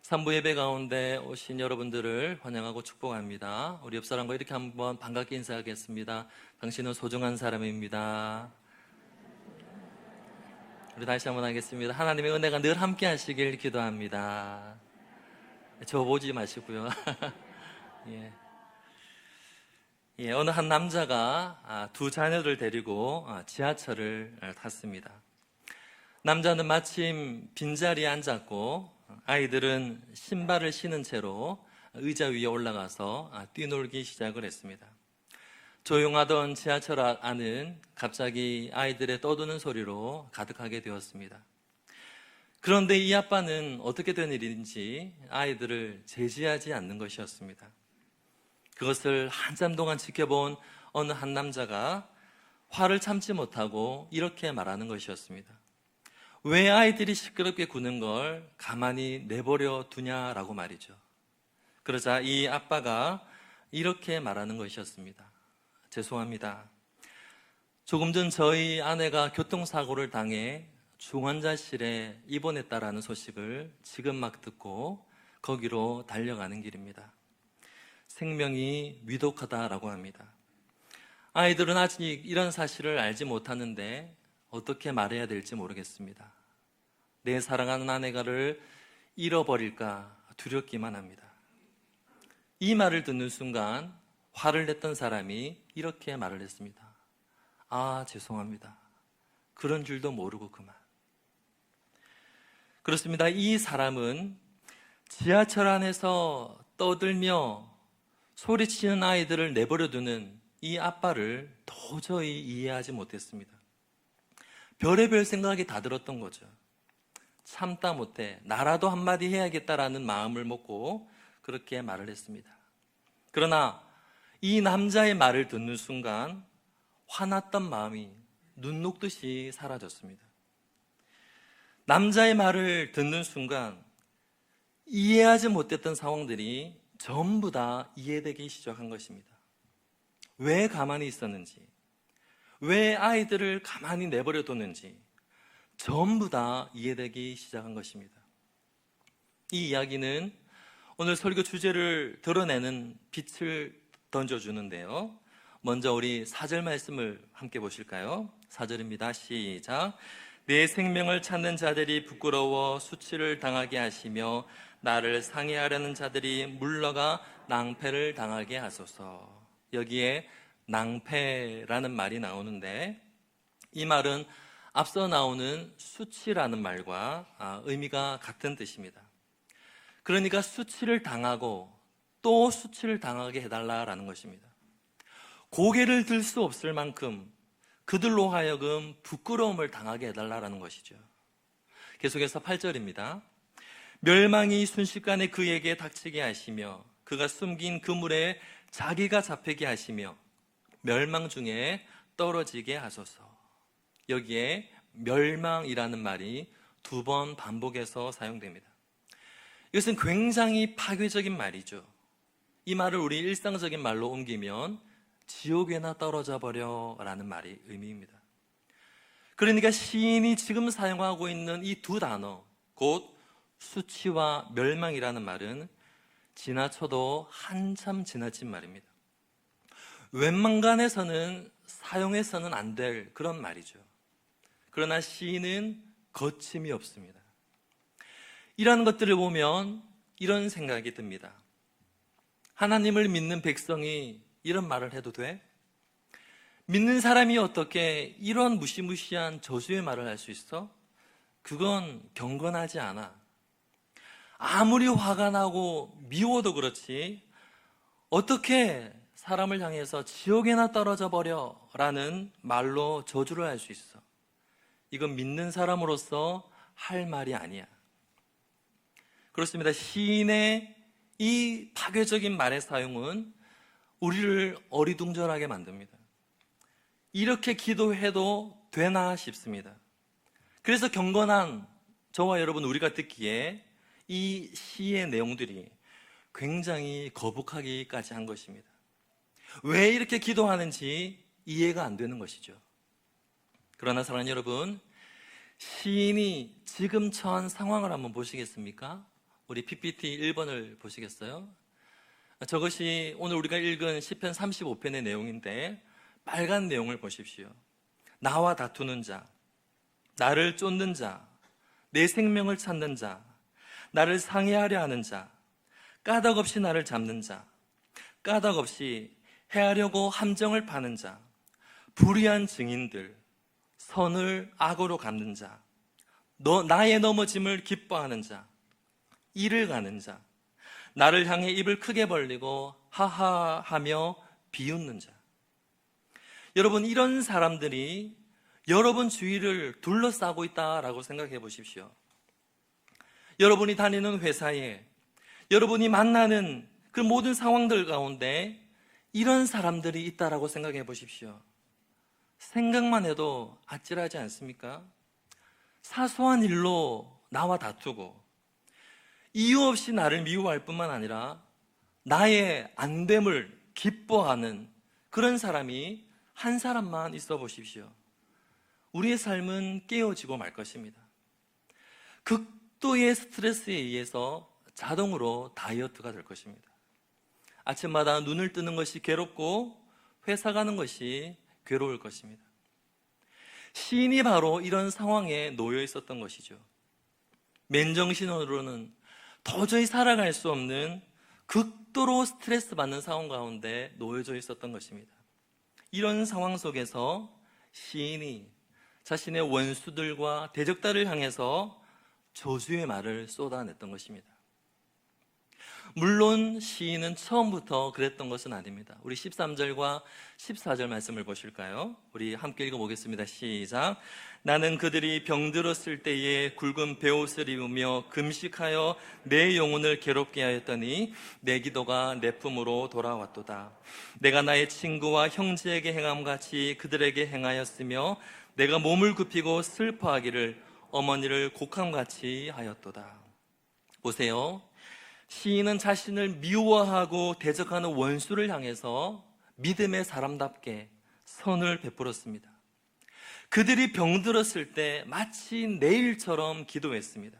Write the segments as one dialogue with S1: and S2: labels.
S1: 3부 예배 가운데 오신 여러분들을 환영하고 축복합니다. 우리 옆 사람과 이렇게 한번 반갑게 인사하겠습니다. 당신은 소중한 사람입니다. 우리 다시 한번 하겠습니다. 하나님의 은혜가 늘 함께 하시길 기도합니다. 저 보지 마시고요. 어느 한 남자가 두 자녀를 데리고 지하철을 탔습니다. 남자는 마침 빈자리에 앉았고 아이들은 신발을 신은 채로 의자 위에 올라가서 뛰놀기 시작을 했습니다. 조용하던 지하철 안은 갑자기 아이들의 떠드는 소리로 가득하게 되었습니다. 그런데 이 아빠는 어떻게 된 일인지 아이들을 제지하지 않는 것이었습니다. 그것을 한참 동안 지켜본 어느 한 남자가 화를 참지 못하고 이렇게 말하는 것이었습니다. 왜 아이들이 시끄럽게 구는 걸 가만히 내버려 두냐라고 말이죠. 그러자 이 아빠가 이렇게 말하는 것이었습니다. 죄송합니다. 조금 전 저희 아내가 교통사고를 당해 중환자실에 입원했다라는 소식을 지금 막 듣고 거기로 달려가는 길입니다. 생명이 위독하다라고 합니다. 아이들은 아직 이런 사실을 알지 못하는데 어떻게 말해야 될지 모르겠습니다. 내 사랑하는 아내가를 잃어버릴까 두렵기만 합니다. 이 말을 듣는 순간 화를 냈던 사람이 이렇게 말을 했습니다. 죄송합니다. 그런 줄도 모르고 그만. 그렇습니다. 이 사람은 지하철 안에서 떠들며 소리치는 아이들을 내버려두는 이 아빠를 도저히 이해하지 못했습니다. 별의별 생각이 다 들었던 거죠. 참다 못해 나라도 한마디 해야겠다라는 마음을 먹고 그렇게 말을 했습니다. 그러나 이 남자의 말을 듣는 순간 화났던 마음이 눈 녹듯이 사라졌습니다. 남자의 말을 듣는 순간 이해하지 못했던 상황들이 전부 다 이해되기 시작한 것입니다. 왜 가만히 있었는지, 왜 아이들을 가만히 내버려 뒀는지 전부 다 이해되기 시작한 것입니다. 이 이야기는 오늘 설교 주제를 드러내는 빛을 던져주는데요. 먼저 우리 4절 말씀을 함께 보실까요? 4절입니다. 시작. 내 생명을 찾는 자들이 부끄러워 수치를 당하게 하시며 나를 상해하려는 자들이 물러가 낭패를 당하게 하소서. 여기에 낭패라는 말이 나오는데 이 말은 앞서 나오는 수치라는 말과 의미가 같은 뜻입니다. 그러니까 수치를 당하고 또 수치를 당하게 해달라라는 것입니다. 고개를 들 수 없을 만큼 그들로 하여금 부끄러움을 당하게 해달라라는 것이죠. 계속해서 8절입니다. 멸망이 순식간에 그에게 닥치게 하시며 그가 숨긴 그물에 자기가 잡히게 하시며 멸망 중에 떨어지게 하소서. 여기에 멸망이라는 말이 2번 반복해서 사용됩니다. 이것은 굉장히 파괴적인 말이죠. 이 말을 우리 일상적인 말로 옮기면 지옥에나 떨어져 버려 라는 말이 의미입니다. 그러니까 시인이 지금 사용하고 있는 이 두 단어, 곧 수치와 멸망이라는 말은 지나쳐도 한참 지나친 말입니다. 웬만간에서는 사용해서는 안 될 그런 말이죠. 그러나 시인은 거침이 없습니다. 이런 것들을 보면 이런 생각이 듭니다. 하나님을 믿는 백성이 이런 말을 해도 돼? 믿는 사람이 어떻게 이런 무시무시한 저주의 말을 할 수 있어? 그건 경건하지 않아. 아무리 화가 나고 미워도 그렇지 어떻게 사람을 향해서 지옥에나 떨어져 버려 라는 말로 저주를 할 수 있어? 이건 믿는 사람으로서 할 말이 아니야. 그렇습니다. 시인의 이 파괴적인 말의 사용은 우리를 어리둥절하게 만듭니다. 이렇게 기도해도 되나 싶습니다. 그래서 경건한 저와 여러분 우리가 듣기에 이 시의 내용들이 굉장히 거북하기까지 한 것입니다. 왜 이렇게 기도하는지 이해가 안 되는 것이죠. 그러나 사랑하는 여러분, 시인이 지금 처한 상황을 한번 보시겠습니까? 우리 PPT 1번을 보시겠어요? 저것이 오늘 우리가 읽은 시편 35편의 내용인데 빨간 내용을 보십시오. 나와 다투는 자, 나를 쫓는 자, 내 생명을 찾는 자, 나를 상해하려 하는 자, 까닭없이 나를 잡는 자, 까닭없이 해하려고 함정을 파는 자, 불의한 증인들, 선을 악으로 갚는 자, 나의 넘어짐을 기뻐하는 자, 이를 가는 자, 나를 향해 입을 크게 벌리고 하하하며 비웃는 자. 여러분, 이런 사람들이 여러분 주위를 둘러싸고 있다라고 생각해 보십시오. 여러분이 다니는 회사에, 여러분이 만나는 그 모든 상황들 가운데 이런 사람들이 있다라고 생각해 보십시오. 생각만 해도 아찔하지 않습니까? 사소한 일로 나와 다투고 이유 없이 나를 미워할 뿐만 아니라 나의 안됨을 기뻐하는 그런 사람이 한 사람만 있어 보십시오. 우리의 삶은 깨어지고 말 것입니다. 극도의 스트레스에 의해서 자동으로 다이어트가 될 것입니다. 아침마다 눈을 뜨는 것이 괴롭고 회사 가는 것이 괴로울 것입니다. 시인이 바로 이런 상황에 놓여 있었던 것이죠. 맨정신으로는 도저히 살아갈 수 없는 극도로 스트레스 받는 상황 가운데 놓여져 있었던 것입니다. 이런 상황 속에서 시인이 자신의 원수들과 대적자를 향해서 저주의 말을 쏟아냈던 것입니다. 물론 시인은 처음부터 그랬던 것은 아닙니다. 우리 13절과 14절 말씀을 보실까요? 우리 함께 읽어보겠습니다. 시작. 나는 그들이 병들었을 때에 굵은 베옷을 입으며 금식하여 내 영혼을 괴롭게 하였더니 내 기도가 내 품으로 돌아왔도다. 내가 나의 친구와 형제에게 행함같이 그들에게 행하였으며 내가 몸을 굽히고 슬퍼하기를 어머니를 곡함같이 하였도다. 보세요. 시인은 자신을 미워하고 대적하는 원수를 향해서 믿음의 사람답게 선을 베풀었습니다. 그들이 병들었을 때 마치 내일처럼 기도했습니다.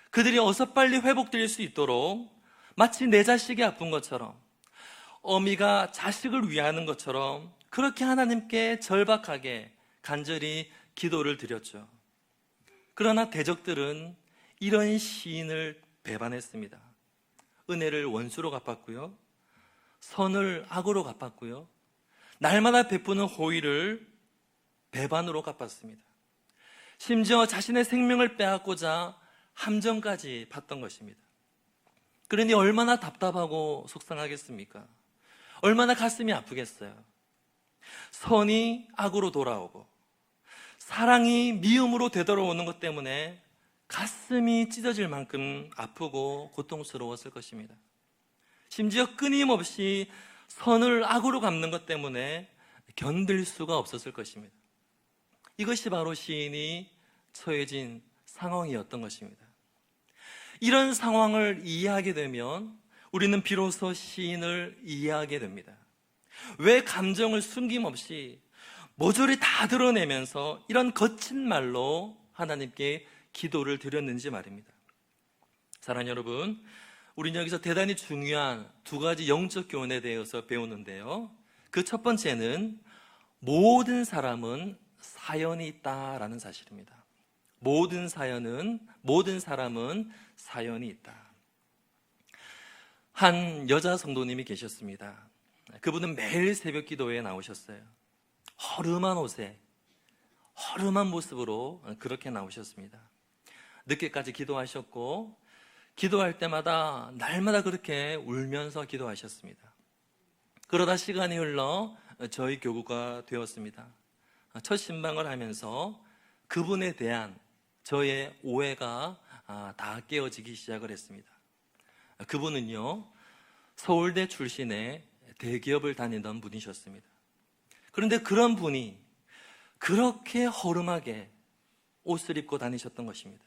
S1: 그들이 어서 빨리 회복될 수 있도록 마치 내 자식이 아픈 것처럼, 어미가 자식을 위하는 것처럼 그렇게 하나님께 절박하게 간절히 기도를 드렸죠. 그러나 대적들은 이런 시인을 배반했습니다. 은혜를 원수로 갚았고요, 선을 악으로 갚았고요, 날마다 베푸는 호의를 배반으로 갚았습니다. 심지어 자신의 생명을 빼앗고자 함정까지 봤던 것입니다. 그러니 얼마나 답답하고 속상하겠습니까? 얼마나 가슴이 아프겠어요. 선이 악으로 돌아오고 사랑이 미움으로 되돌아오는 것 때문에 가슴이 찢어질 만큼 아프고 고통스러웠을 것입니다. 심지어 끊임없이 선을 악으로 갚는 것 때문에 견딜 수가 없었을 것입니다. 이것이 바로 시인이 처해진 상황이었던 것입니다. 이런 상황을 이해하게 되면 우리는 비로소 시인을 이해하게 됩니다. 왜 감정을 숨김없이 모조리 다 드러내면서 이런 거친 말로 하나님께 기도를 드렸는지 말입니다. 사랑하는 여러분, 우리는 여기서 대단히 중요한 두 가지 영적 교훈에 대해서 배우는데요. 그 첫 번째는 모든 사람은 사연이 있다라는 사실입니다. 모든 사람은 사연이 있다. 한 여자 성도님이 계셨습니다. 그분은 매일 새벽 기도회에 나오셨어요. 허름한 옷에 허름한 모습으로 그렇게 나오셨습니다. 늦게까지 기도하셨고 기도할 때마다 날마다 그렇게 울면서 기도하셨습니다. 그러다 시간이 흘러 저희 교구가 되었습니다. 첫 신방을 하면서 그분에 대한 저의 오해가 다 깨어지기 시작을 했습니다. 그분은요, 서울대 출신의 대기업을 다니던 분이셨습니다. 그런데 그런 분이 그렇게 허름하게 옷을 입고 다니셨던 것입니다.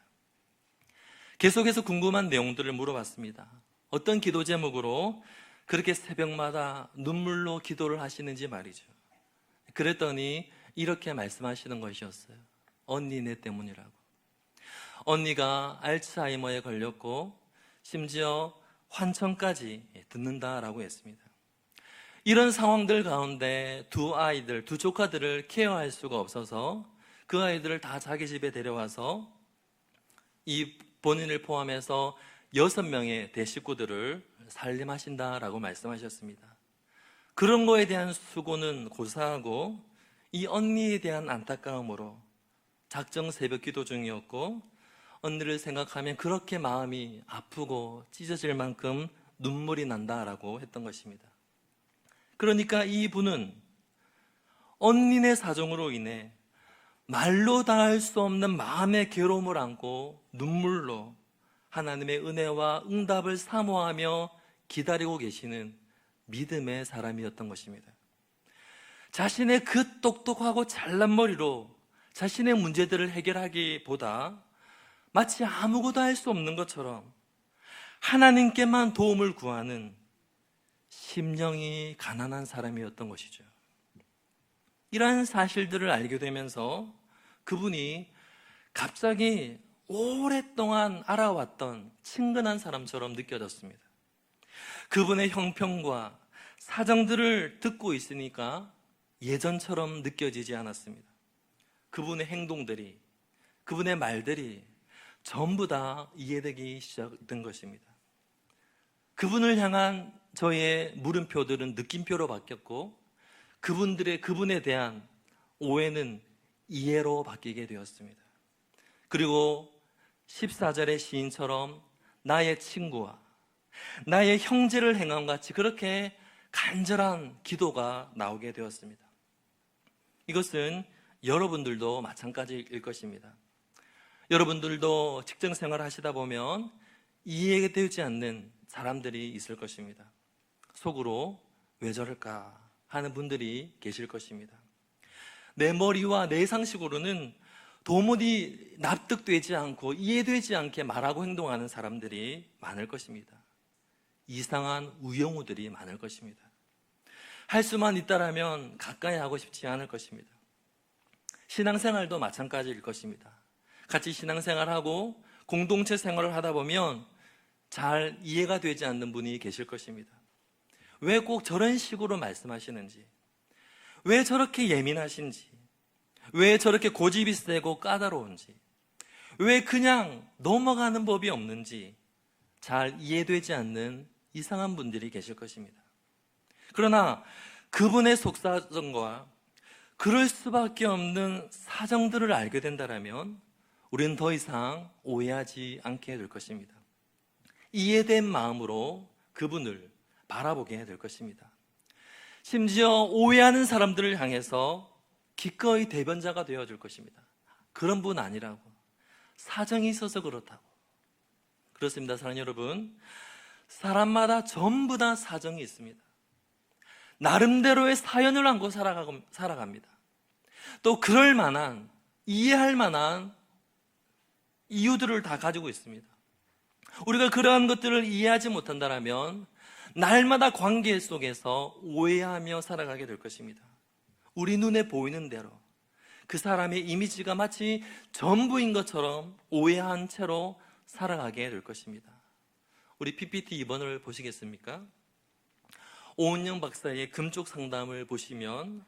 S1: 계속해서 궁금한 내용들을 물어봤습니다. 어떤 기도 제목으로 그렇게 새벽마다 눈물로 기도를 하시는지 말이죠. 그랬더니 이렇게 말씀하시는 것이었어요. 언니 내 때문이라고. 언니가 알츠하이머에 걸렸고 심지어 환청까지 듣는다라고 했습니다. 이런 상황들 가운데 두 조카들을 케어할 수가 없어서 그 아이들을 다 자기 집에 데려와서 이 본인을 포함해서 6명의 대식구들을 살림하신다라고 말씀하셨습니다. 그런 거에 대한 수고는 고사하고 이 언니에 대한 안타까움으로 작정 새벽 기도 중이었고, 언니를 생각하면 그렇게 마음이 아프고 찢어질 만큼 눈물이 난다라고 했던 것입니다. 그러니까 이분은 언니네 사정으로 인해 말로 다할 수 없는 마음의 괴로움을 안고 눈물로 하나님의 은혜와 응답을 사모하며 기다리고 계시는 믿음의 사람이었던 것입니다. 자신의 그 똑똑하고 잘난 머리로 자신의 문제들을 해결하기보다 마치 아무것도 할 수 없는 것처럼 하나님께만 도움을 구하는 심령이 가난한 사람이었던 것이죠. 이러한 사실들을 알게 되면서 그분이 갑자기 오랫동안 알아왔던 친근한 사람처럼 느껴졌습니다. 그분의 형편과 사정들을 듣고 있으니까 예전처럼 느껴지지 않았습니다. 그분의 행동들이, 그분의 말들이 전부 다 이해되기 시작된 것입니다. 그분을 향한 저의 물음표들은 느낌표로 바뀌었고, 그분에 대한 오해는 이해로 바뀌게 되었습니다. 그리고 14절의 시인처럼 나의 친구와 나의 형제를 행함 같이 그렇게 간절한 기도가 나오게 되었습니다. 이것은 여러분들도 마찬가지일 것입니다. 여러분들도 직장 생활을 하시다 보면 이해되지 않는 사람들이 있을 것입니다. 속으로 왜 저럴까 하는 분들이 계실 것입니다. 내 머리와 내 상식으로는 도무지 납득되지 않고 이해되지 않게 말하고 행동하는 사람들이 많을 것입니다. 이상한 우영우들이 많을 것입니다. 할 수만 있다라면 가까이 하고 싶지 않을 것입니다. 신앙생활도 마찬가지일 것입니다. 같이 신앙생활하고 공동체 생활을 하다 보면 잘 이해가 되지 않는 분이 계실 것입니다. 왜 꼭 저런 식으로 말씀하시는지, 왜 저렇게 예민하신지, 왜 저렇게 고집이 세고 까다로운지, 왜 그냥 넘어가는 법이 없는지 잘 이해되지 않는 이상한 분들이 계실 것입니다. 그러나 그분의 속사정과 그럴 수밖에 없는 사정들을 알게 된다면 우리는 더 이상 오해하지 않게 될 것입니다. 이해된 마음으로 그분을 바라보게 될 것입니다. 심지어 오해하는 사람들을 향해서 기꺼이 대변자가 되어줄 것입니다. 그런 분 아니라고, 사정이 있어서 그렇다고. 그렇습니다, 사랑하는 여러분. 사람마다 전부 다 사정이 있습니다. 나름대로의 사연을 안고 살아갑니다. 또 그럴 만한, 이해할 만한 이유들을 다 가지고 있습니다. 우리가 그러한 것들을 이해하지 못한다면 날마다 관계 속에서 오해하며 살아가게 될 것입니다. 우리 눈에 보이는 대로 그 사람의 이미지가 마치 전부인 것처럼 오해한 채로 살아가게 될 것입니다. 우리 PPT 2번을 보시겠습니까? 오은영 박사의 금쪽 상담을 보시면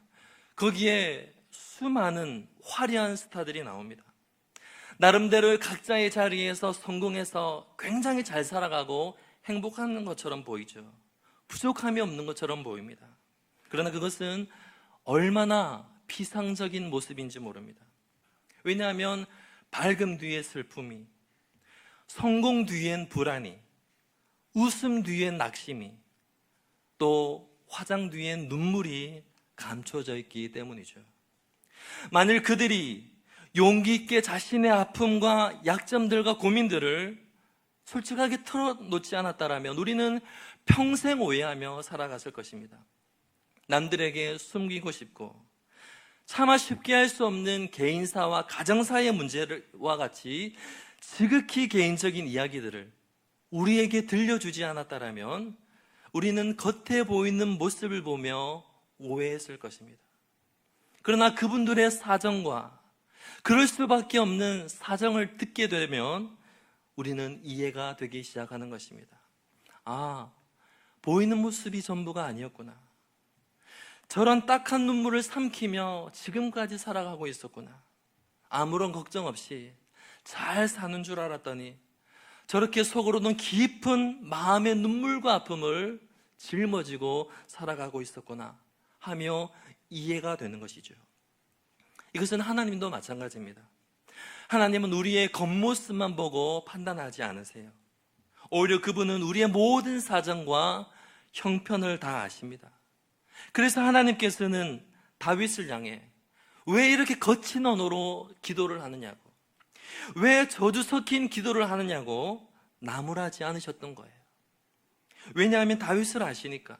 S1: 거기에 수많은 화려한 스타들이 나옵니다. 나름대로 각자의 자리에서 성공해서 굉장히 잘 살아가고 행복한 것처럼 보이죠. 부족함이 없는 것처럼 보입니다. 그러나 그것은 얼마나 피상적인 모습인지 모릅니다. 왜냐하면 밝음 뒤에 슬픔이, 성공 뒤엔 불안이, 웃음 뒤엔 낙심이, 또 화장 뒤엔 눈물이 감춰져 있기 때문이죠. 만일 그들이 용기 있게 자신의 아픔과 약점들과 고민들을 솔직하게 털어놓지 않았다면 우리는 평생 오해하며 살아갔을 것입니다. 남들에게 숨기고 싶고 차마 쉽게 할 수 없는 개인사와 가정사의 문제와 같이 지극히 개인적인 이야기들을 우리에게 들려주지 않았다면 우리는 겉에 보이는 모습을 보며 오해했을 것입니다. 그러나 그분들의 사정과 그럴 수밖에 없는 사정을 듣게 되면 우리는 이해가 되기 시작하는 것입니다. 아, 보이는 모습이 전부가 아니었구나. 저런 딱한 눈물을 삼키며 지금까지 살아가고 있었구나. 아무런 걱정 없이 잘 사는 줄 알았더니 저렇게 속으로는 깊은 마음의 눈물과 아픔을 짊어지고 살아가고 있었구나 하며 이해가 되는 것이죠. 이것은 하나님도 마찬가지입니다. 하나님은 우리의 겉모습만 보고 판단하지 않으세요. 오히려 그분은 우리의 모든 사정과 형편을 다 아십니다. 그래서 하나님께서는 다윗을 향해 왜 이렇게 거친 언어로 기도를 하느냐고, 왜 저주 섞인 기도를 하느냐고 나무라지 않으셨던 거예요. 왜냐하면 다윗을 아시니까.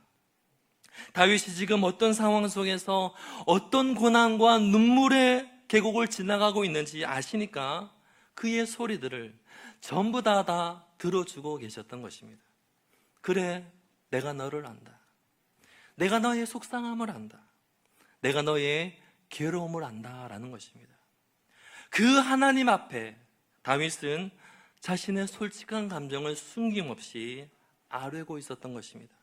S1: 다윗이 지금 어떤 상황 속에서 어떤 고난과 눈물의 계곡을 지나가고 있는지 아시니까 그의 소리들을 전부 다 들어주고 계셨던 것입니다. 그래, 내가 너를 안다. 내가 너의 속상함을 안다. 내가 너의 괴로움을 안다라는 것입니다. 그 하나님 앞에 다윗은 자신의 솔직한 감정을 숨김없이 아뢰고 있었던 것입니다.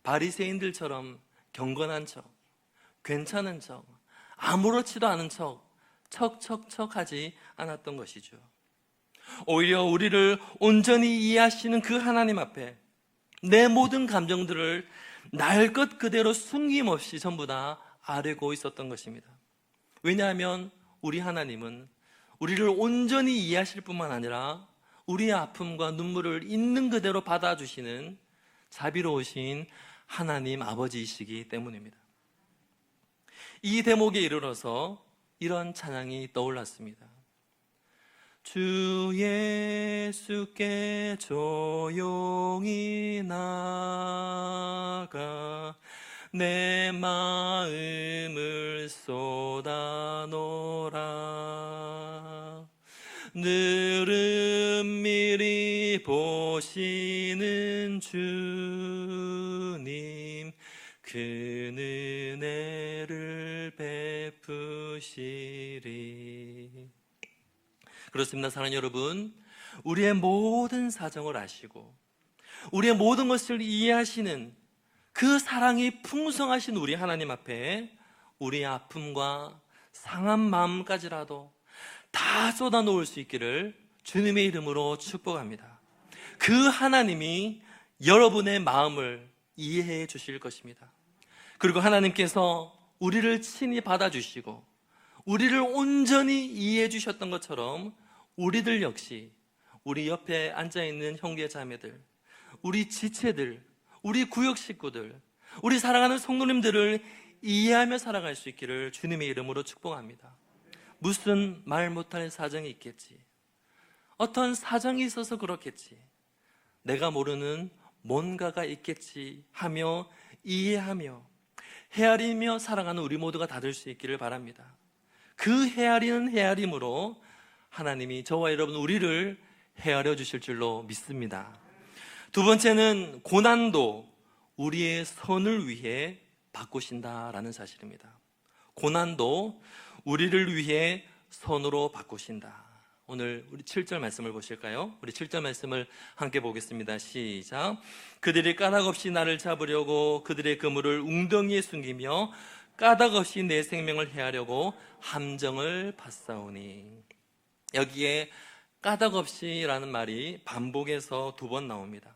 S1: 바리새인들처럼 경건한 척, 괜찮은 척, 아무렇지도 않은 척 하지 않았던 것이죠. 오히려 우리를 온전히 이해하시는 그 하나님 앞에 내 모든 감정들을 날 것 그대로 숨김없이 전부 다 아뢰고 있었던 것입니다. 왜냐하면 우리 하나님은 우리를 온전히 이해하실 뿐만 아니라 우리의 아픔과 눈물을 있는 그대로 받아주시는 자비로우신 하나님 아버지이시기 때문입니다. 이 대목에 이르러서 이런 찬양이 떠올랐습니다. 주 예수께 조용히 나가 내 마음을 쏟아놓으라. 늘은 미리 보시는 주님 그 은혜를 베푸시리. 그렇습니다. 사랑하는 여러분, 우리의 모든 사정을 아시고 우리의 모든 것을 이해하시는 그 사랑이 풍성하신 우리 하나님 앞에 우리의 아픔과 상한 마음까지라도 다 쏟아놓을 수 있기를 주님의 이름으로 축복합니다. 그 하나님이 여러분의 마음을 이해해 주실 것입니다. 그리고 하나님께서 우리를 친히 받아주시고 우리를 온전히 이해해 주셨던 것처럼 우리들 역시 우리 옆에 앉아있는 형제 자매들, 우리 지체들, 우리 구역 식구들, 우리 사랑하는 성도님들을 이해하며 살아갈 수 있기를 주님의 이름으로 축복합니다. 무슨 말 못할 사정이 있겠지, 어떤 사정이 있어서 그렇겠지, 내가 모르는 뭔가가 있겠지 하며 이해하며 헤아리며 살아가는 우리 모두가 다 될 수 있기를 바랍니다. 그 헤아리는 헤아림으로 하나님이 저와 여러분 우리를 헤아려 주실 줄로 믿습니다. 두 번째는 고난도 우리의 선을 위해 바꾸신다라는 사실입니다. 고난도 우리를 위해 선으로 바꾸신다. 오늘 우리 7절 말씀을 보실까요? 우리 7절 말씀을 함께 보겠습니다. 시작. 그들이 까닭없이 나를 잡으려고 그들의 그물을 웅덩이에 숨기며 까닭없이 내 생명을 해하려고 함정을 받사오니. 여기에 까닭없이라는 말이 반복해서 2번 나옵니다.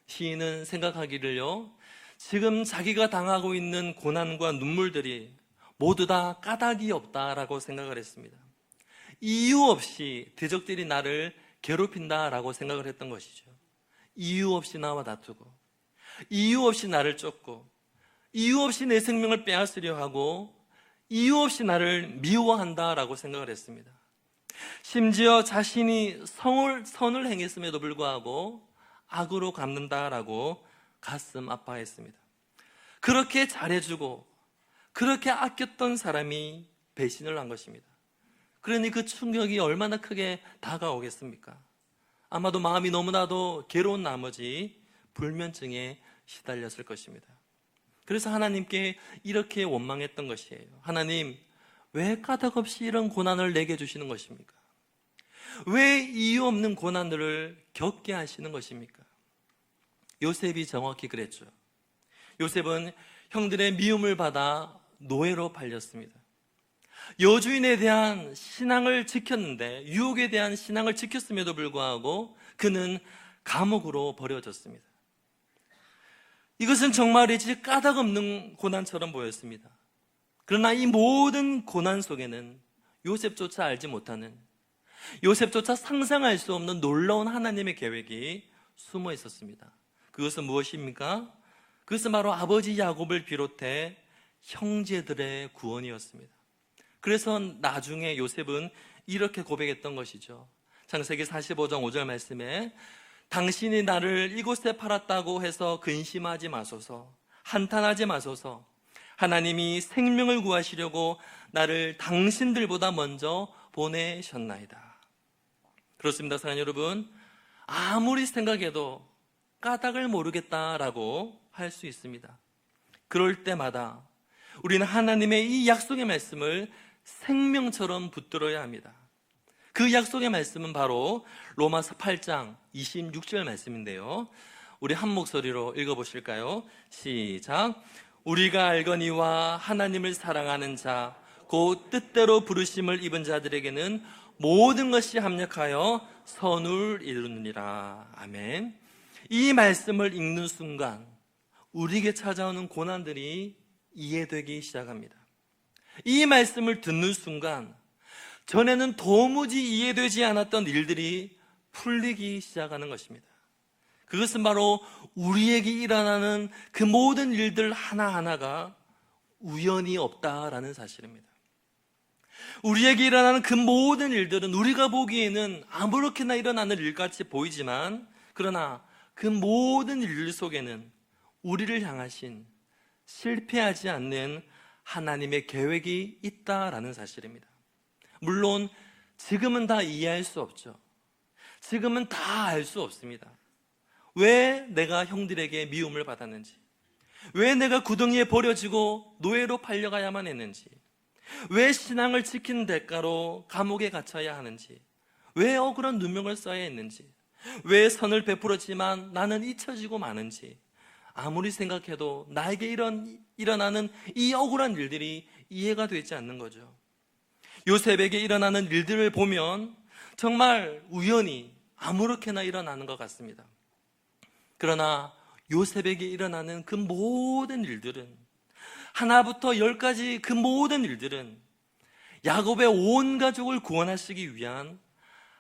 S1: 시인은 생각하기를요, 지금 자기가 당하고 있는 고난과 눈물들이 모두 다 까닭이 없다라고 생각을 했습니다. 이유 없이 대적들이 나를 괴롭힌다라고 생각을 했던 것이죠. 이유 없이 나와 다투고, 이유 없이 나를 쫓고, 이유 없이 내 생명을 빼앗으려 하고, 이유 없이 나를 미워한다라고 생각을 했습니다. 심지어 자신이 선을 행했음에도 불구하고 악으로 갚는다라고 가슴 아파했습니다. 그렇게 잘해주고 그렇게 아꼈던 사람이 배신을 한 것입니다. 그러니 그 충격이 얼마나 크게 다가오겠습니까? 아마도 마음이 너무나도 괴로운 나머지 불면증에 시달렸을 것입니다. 그래서 하나님께 이렇게 원망했던 것이에요. 하나님, 왜 까닭없이 이런 고난을 내게 주시는 것입니까? 왜 이유 없는 고난들을 겪게 하시는 것입니까? 요셉이 정확히 그랬죠. 요셉은 형들의 미움을 받아 노예로 팔렸습니다. 여주인에 대한 신앙을 지켰는데, 유혹에 대한 신앙을 지켰음에도 불구하고 그는 감옥으로 버려졌습니다. 이것은 정말이지 까닭없는 고난처럼 보였습니다. 그러나 이 모든 고난 속에는 요셉조차 알지 못하는, 요셉조차 상상할 수 없는 놀라운 하나님의 계획이 숨어 있었습니다. 그것은 무엇입니까? 그것은 바로 아버지 야곱을 비롯해 형제들의 구원이었습니다. 그래서 나중에 요셉은 이렇게 고백했던 것이죠. 창세기 45장 5절 말씀에 당신이 나를 이곳에 팔았다고 해서 근심하지 마소서, 한탄하지 마소서. 하나님이 생명을 구하시려고 나를 당신들보다 먼저 보내셨나이다. 그렇습니다, 사랑하는 여러분. 아무리 생각해도 까닭을 모르겠다라고 할 수 있습니다. 그럴 때마다 우리는 하나님의 이 약속의 말씀을 생명처럼 붙들어야 합니다. 그 약속의 말씀은 바로 로마서 8장 26절 말씀인데요. 우리 한 목소리로 읽어보실까요? 시작. 우리가 알거니와 하나님을 사랑하는 자, 곧 뜻대로 부르심을 입은 자들에게는 모든 것이 합력하여 선을 이루느니라. 아멘. 이 말씀을 읽는 순간 우리에게 찾아오는 고난들이 이해되기 시작합니다. 이 말씀을 듣는 순간 전에는 도무지 이해되지 않았던 일들이 풀리기 시작하는 것입니다. 그것은 바로 우리에게 일어나는 그 모든 일들 하나하나가 우연이 없다라는 사실입니다. 우리에게 일어나는 그 모든 일들은 우리가 보기에는 아무렇게나 일어나는 일같이 보이지만, 그러나 그 모든 일 속에는 우리를 향하신 실패하지 않는 하나님의 계획이 있다라는 사실입니다. 물론 지금은 다 이해할 수 없죠. 지금은 다 알 수 없습니다. 왜 내가 형들에게 미움을 받았는지, 왜 내가 구덩이에 버려지고 노예로 팔려가야만 했는지, 왜 신앙을 지키는 대가로 감옥에 갇혀야 하는지, 왜 억울한 누명을 써야 했는지, 왜 선을 베풀었지만 나는 잊혀지고 마는지, 아무리 생각해도 나에게 일어나는 이 억울한 일들이 이해가 되지 않는 거죠. 요셉에게 일어나는 일들을 보면 정말 우연히 아무렇게나 일어나는 것 같습니다. 그러나 요셉에게 일어나는 그 모든 일들은, 하나부터 열까지 그 모든 일들은 야곱의 온 가족을 구원하시기 위한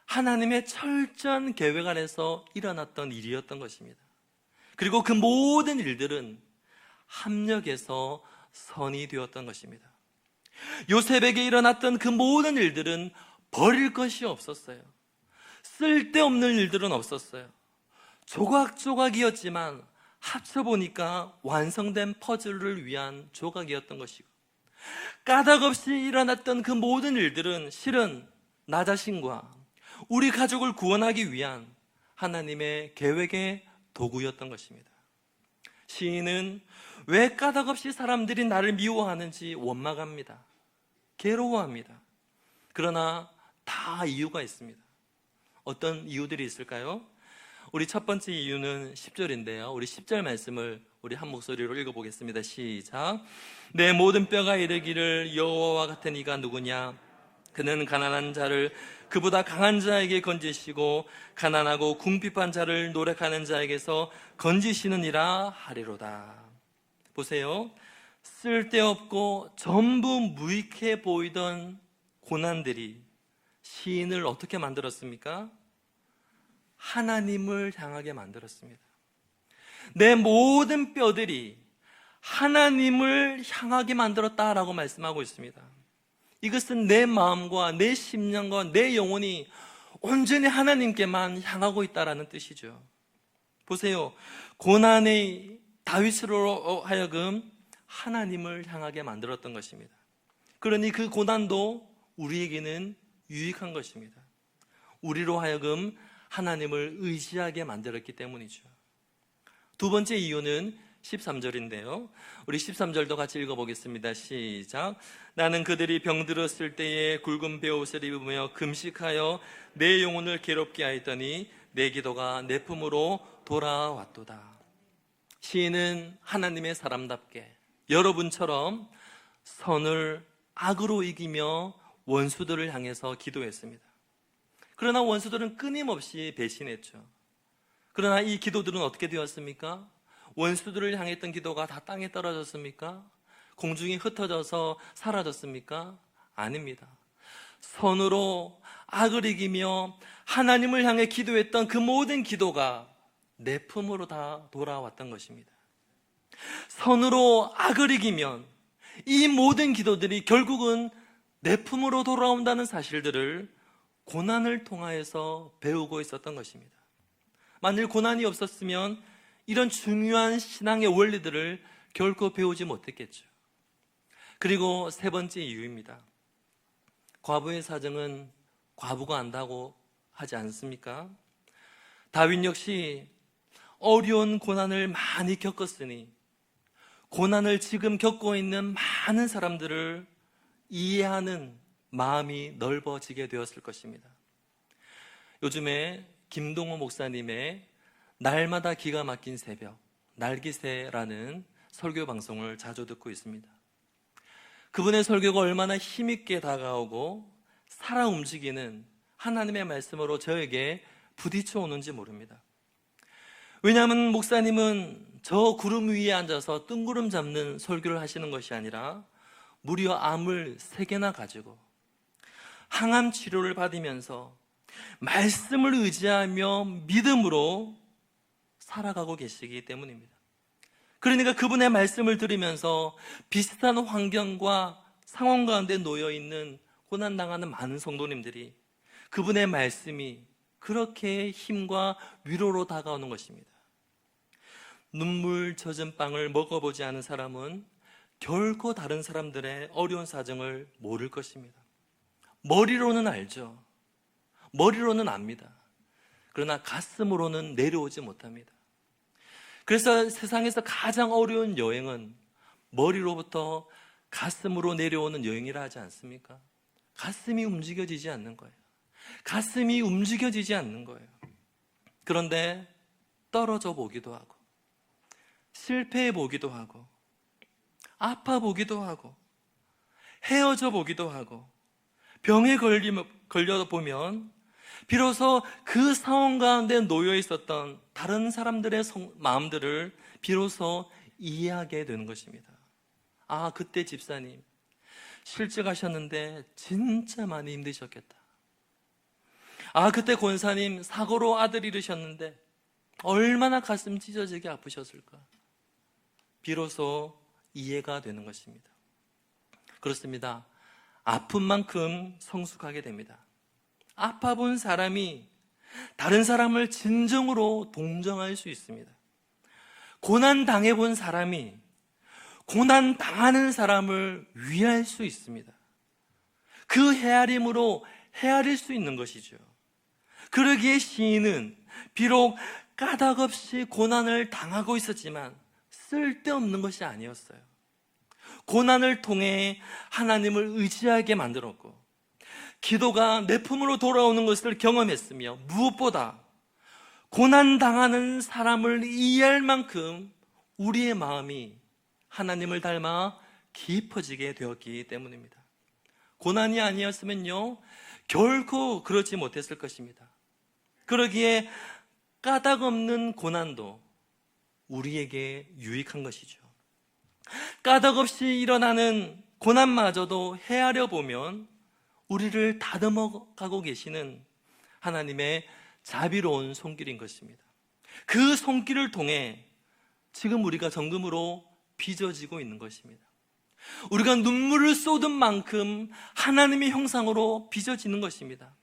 S1: 하나님의 철저한 계획 아래서 일어났던 일이었던 것입니다. 그리고 그 모든 일들은 합력해서 선이 되었던 것입니다. 요셉에게 일어났던 그 모든 일들은 버릴 것이 없었어요. 쓸데없는 일들은 없었어요. 조각조각이었지만 합쳐보니까 완성된 퍼즐을 위한 조각이었던 것이고, 까닭없이 일어났던 그 모든 일들은 실은 나 자신과 우리 가족을 구원하기 위한 하나님의 계획의 도구였던 것입니다. 시인은 왜 까닭없이 사람들이 나를 미워하는지 원망합니다. 괴로워합니다. 그러나 다 이유가 있습니다. 어떤 이유들이 있을까요? 우리 첫 번째 이유는 10절인데요. 우리 10절 말씀을 우리 한 목소리로 읽어보겠습니다. 시작. 내 모든 뼈가 이르기를 여호와와 같은 이가 누구냐? 그는 가난한 자를 그보다 강한 자에게 건지시고 가난하고 궁핍한 자를 노력하는 자에게서 건지시느니라 하리로다. 보세요. 쓸데없고 전부 무익해 보이던 고난들이 시인을 어떻게 만들었습니까? 하나님을 향하게 만들었습니다. 내 모든 뼈들이 하나님을 향하게 만들었다라고 말씀하고 있습니다. 이것은 내 마음과 내 심령과 내 영혼이 온전히 하나님께만 향하고 있다라는 뜻이죠. 보세요. 고난의 다윗으로 하여금 하나님을 향하게 만들었던 것입니다. 그러니 그 고난도 우리에게는 유익한 것입니다. 우리로 하여금 하나님을 의지하게 만들었기 때문이죠. 두 번째 이유는 13절인데요. 우리 13절도 같이 읽어보겠습니다. 시작. 나는 그들이 병들었을 때에 굵은 베옷을 입으며 금식하여 내 영혼을 괴롭게 하였더니 내 기도가 내 품으로 돌아왔도다. 시인은 하나님의 사람답게 여러분처럼 선을 악으로 이기며 원수들을 향해서 기도했습니다. 그러나 원수들은 끊임없이 배신했죠. 그러나 이 기도들은 어떻게 되었습니까? 원수들을 향했던 기도가 다 땅에 떨어졌습니까? 공중에 흩어져서 사라졌습니까? 아닙니다. 선으로 악을 이기며 하나님을 향해 기도했던 그 모든 기도가 내 품으로 다 돌아왔던 것입니다. 선으로 악을 이기면 이 모든 기도들이 결국은 내 품으로 돌아온다는 사실들을 고난을 통하여서 배우고 있었던 것입니다. 만일 고난이 없었으면 이런 중요한 신앙의 원리들을 결코 배우지 못했겠죠. 그리고 세 번째 이유입니다. 과부의 사정은 과부가 안다고 하지 않습니까? 다윗 역시 어려운 고난을 많이 겪었으니 고난을 지금 겪고 있는 많은 사람들을 이해하는 마음이 넓어지게 되었을 것입니다. 요즘에 김동호 목사님의 날마다 기가 막힌 새벽, 날기새라는 설교 방송을 자주 듣고 있습니다. 그분의 설교가 얼마나 힘있게 다가오고 살아 움직이는 하나님의 말씀으로 저에게 부딪혀 오는지 모릅니다. 왜냐하면 목사님은 저 구름 위에 앉아서 뜬구름 잡는 설교를 하시는 것이 아니라 무려 암을 3개나 가지고 항암 치료를 받으면서 말씀을 의지하며 믿음으로 살아가고 계시기 때문입니다. 그러니까 그분의 말씀을 들으면서 비슷한 환경과 상황 가운데 놓여있는 고난당하는 많은 성도님들이 그분의 말씀이 그렇게 힘과 위로로 다가오는 것입니다. 눈물 젖은 빵을 먹어보지 않은 사람은 결코 다른 사람들의 어려운 사정을 모를 것입니다. 머리로는 알죠. 머리로는 압니다. 그러나 가슴으로는 내려오지 못합니다. 그래서 세상에서 가장 어려운 여행은 머리로부터 가슴으로 내려오는 여행이라 하지 않습니까? 가슴이 움직여지지 않는 거예요. 가슴이 움직여지지 않는 거예요. 그런데 떨어져 보기도 하고 실패해 보기도 하고 아파 보기도 하고 헤어져 보기도 하고 병에 걸려 보면 비로소 그 상황 가운데 놓여 있었던 다른 사람들의 마음들을 비로소 이해하게 되는 것입니다. 아, 그때 집사님 실직하셨는데 진짜 많이 힘드셨겠다. 아, 그때 권사님 사고로 아들 잃으셨는데 얼마나 가슴 찢어지게 아프셨을까. 비로소 이해가 되는 것입니다. 그렇습니다. 아픈 만큼 성숙하게 됩니다. 아파본 사람이 다른 사람을 진정으로 동정할 수 있습니다. 고난 당해본 사람이 고난 당하는 사람을 위할 수 있습니다. 그 헤아림으로 헤아릴 수 있는 것이죠. 그러기에 시인은 비록 까닭없이 고난을 당하고 있었지만 쓸데없는 것이 아니었어요. 고난을 통해 하나님을 의지하게 만들었고 기도가 내 품으로 돌아오는 것을 경험했으며 무엇보다 고난당하는 사람을 이해할 만큼 우리의 마음이 하나님을 닮아 깊어지게 되었기 때문입니다. 고난이 아니었으면요 결코 그렇지 못했을 것입니다. 그러기에 까닭없는 고난도 우리에게 유익한 것이죠. 까닭없이 일어나는 고난마저도 헤아려 보면 우리를 다듬어 가고 계시는 하나님의 자비로운 손길인 것입니다. 그 손길을 통해 지금 우리가 정금으로 빚어지고 있는 것입니다. 우리가 눈물을 쏟은 만큼 하나님의 형상으로 빚어지는 것입니다.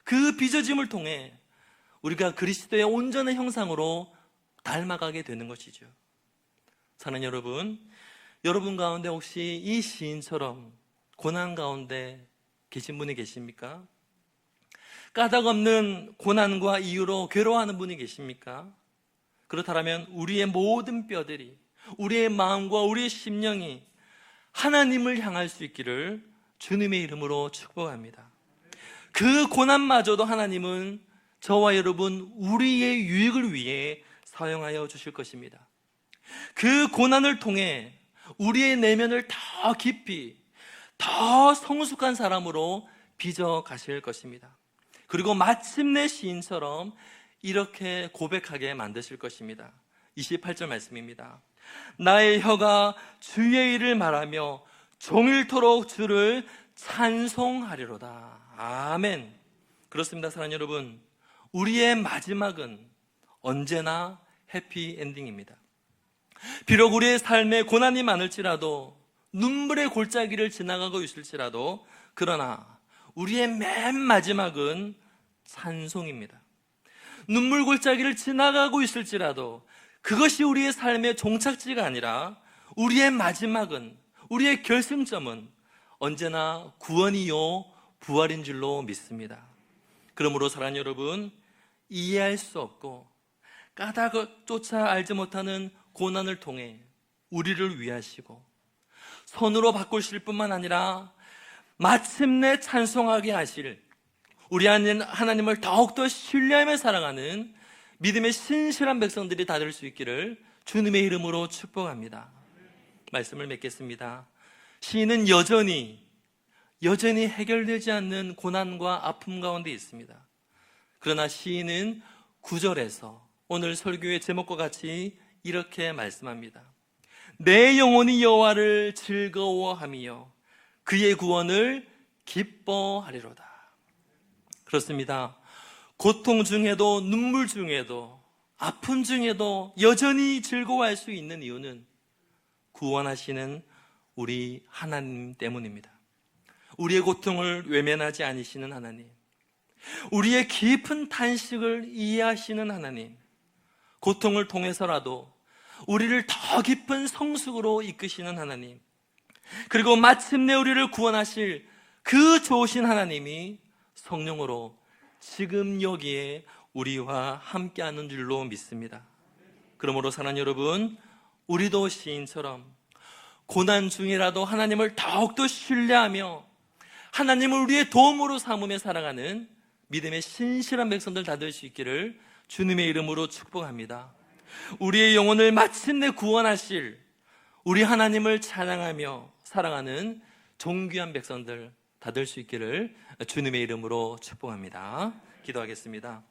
S1: 그 빚어짐을 통해 우리가 그리스도의 온전한 형상으로 닮아가게 되는 것이죠. 사랑하는 여러분 가운데 혹시 이 시인처럼 고난 가운데 계신 분이 계십니까? 까닭 없는 고난과 이유로 괴로워하는 분이 계십니까? 그렇다면 우리의 모든 뼈들이 우리의 마음과 우리의 심령이 하나님을 향할 수 있기를 주님의 이름으로 축복합니다. 그 고난마저도 하나님은 저와 여러분 우리의 유익을 위해 사용하여 주실 것입니다. 그 고난을 통해 우리의 내면을 더 깊이, 더 성숙한 사람으로 빚어 가실 것입니다. 그리고 마침내 시인처럼 이렇게 고백하게 만드실 것입니다. 28절 말씀입니다. 나의 혀가 주의 일을 말하며 종일토록 주를 찬송하리로다. 아멘. 그렇습니다, 사랑하는 여러분. 우리의 마지막은 언제나 해피엔딩입니다. 비록 우리의 삶에 고난이 많을지라도, 눈물의 골짜기를 지나가고 있을지라도, 그러나 우리의 맨 마지막은 찬송입니다. 눈물 골짜기를 지나가고 있을지라도 그것이 우리의 삶의 종착지가 아니라 우리의 마지막은, 우리의 결승점은 언제나 구원이요 부활인 줄로 믿습니다. 그러므로 사랑하는 여러분, 이해할 수 없고 까닭조차 알지 못하는 고난을 통해 우리를 위하시고 선으로 바꾸실 뿐만 아니라 마침내 찬송하게 하실 우리 하나님을 더욱더 신뢰하며 사랑하는 믿음의 신실한 백성들이 다 될 수 있기를 주님의 이름으로 축복합니다. 말씀을 맺겠습니다. 시인은 여전히 해결되지 않는 고난과 아픔 가운데 있습니다. 그러나 시인은 9절에서 오늘 설교의 제목과 같이 이렇게 말씀합니다. 내 영혼이 여호와를 즐거워하며 그의 구원을 기뻐하리로다. 그렇습니다. 고통 중에도, 눈물 중에도, 아픔 중에도 여전히 즐거워할 수 있는 이유는 구원하시는 우리 하나님 때문입니다. 우리의 고통을 외면하지 않으시는 하나님, 우리의 깊은 탄식을 이해하시는 하나님, 고통을 통해서라도 우리를 더 깊은 성숙으로 이끄시는 하나님, 그리고 마침내 우리를 구원하실 그 좋으신 하나님이 성령으로 지금 여기에 우리와 함께하는 줄로 믿습니다. 그러므로 사랑하는 여러분, 우리도 시인처럼 고난 중이라도 하나님을 더욱더 신뢰하며 하나님을 우리의 도움으로 삼으며 살아가는 믿음의 신실한 백성들 다 될 수 있기를 주님의 이름으로 축복합니다. 우리의 영혼을 마침내 구원하실 우리 하나님을 찬양하며 사랑하는 존귀한 백성들 다 될 수 있기를 주님의 이름으로 축복합니다. 기도하겠습니다.